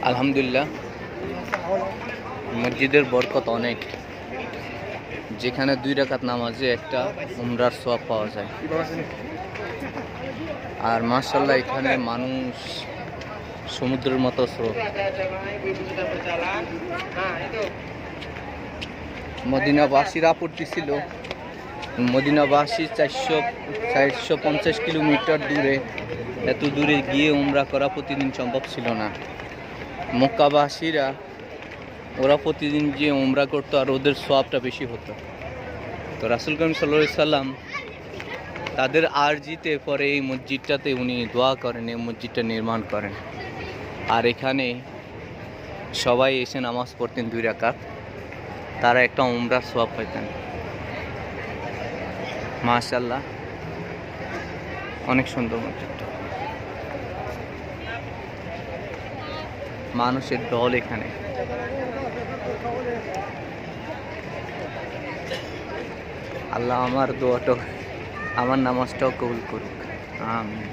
আলহামদুলিল্লাহ, মসজিদের বরকত অনেক। যেখানে 2 রাকাত নামাজে একটা উমরার সওয়াব পাওয়া যায়। আর মাশাআল্লাহ এখানে মানুষ সমুদ্রের মতো স্রোত। মদিনাবাসীর আপত্তি ছিল, মদিনাবাসী 450 কিলোমিটার দূরে, এত দূরে গিয়ে উমরা করা প্রতিদিন সম্ভব ছিল না। মক্কাবাসীরা ওরা প্রতিদিন গিয়ে উমরা করতো আর ওদের সওয়াবটা বেশি হতো। তো রাসূল করিম সাল্লাল্লাহু আলাইহি সাল্লাম তাদের আরজিতে পরে এই মসজিদটাতে উনি দোয়া করেন, এই মসজিদটা নির্মাণ করেন। আর এখানে সবাই এসে নামাজ পড়তেন 2 রাকাত, তারা একটা উমরার সওয়াব পাইতেন। মাশাআল্লাহ, অনেক সুন্দর মসজিদটা। মানুষের ঢল এখানে। আল্লাহ আমার দোয়াটা, আমার নামাজটাও কবুল করুক, আমিন।